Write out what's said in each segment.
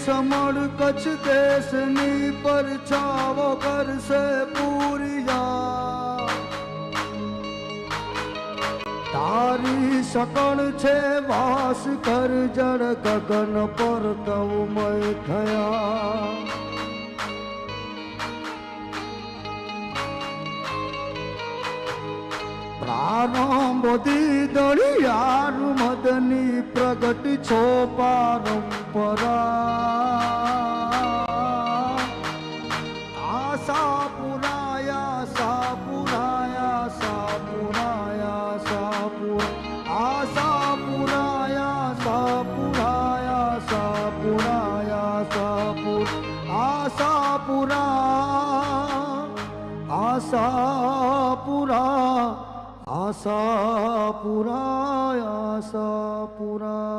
સમળ કચ્છ દેશની પરછાવો કરશે પૂરિયા તારી સકળ છે વાસ કર જળ ગગન પર તવમય થયા પ્રારંભથી દળિયાર મદની પ્રગટ છો પરંપરા આશા પુરાયા સાપુરાયા સાપુરાયા સાપુર આશા પુરાયા સાપુરાયા સાપુરાયા સાપુર આશાપુરા આશાપુરા આશાપુરા આશાપુરા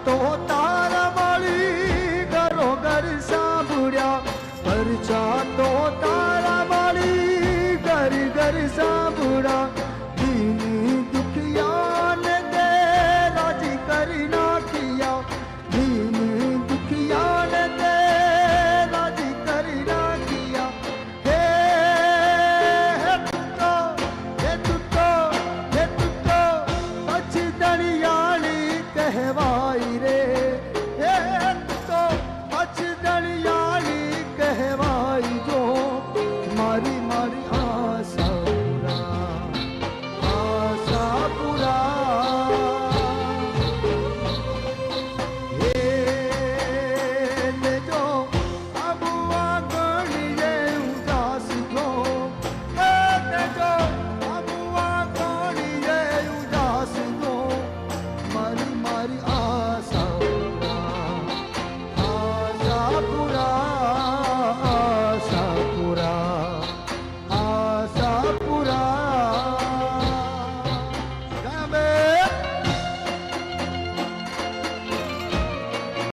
તો તારા માળી ગરો ગર સાંભળ્યા પરચા તો તારા માળી ગર ગર સાંભળ્યા દીની દુખિયાને દે રાજી કરી નાખ્યા દીની દુખિયાને દે રાજી કરી નાખ્યા હે તુતો હે તુતો હે તુતો પછી દરિયાળી કહેવાય રે હે તો અચદળિયાળી કહેવાય જો મારી મારી આશાપુરા હે દેજો અબુઆ ગણીએ ઉદાસ જો હે દેજો અબુઆ ગણીએ ઉદાસ જો મારી મારી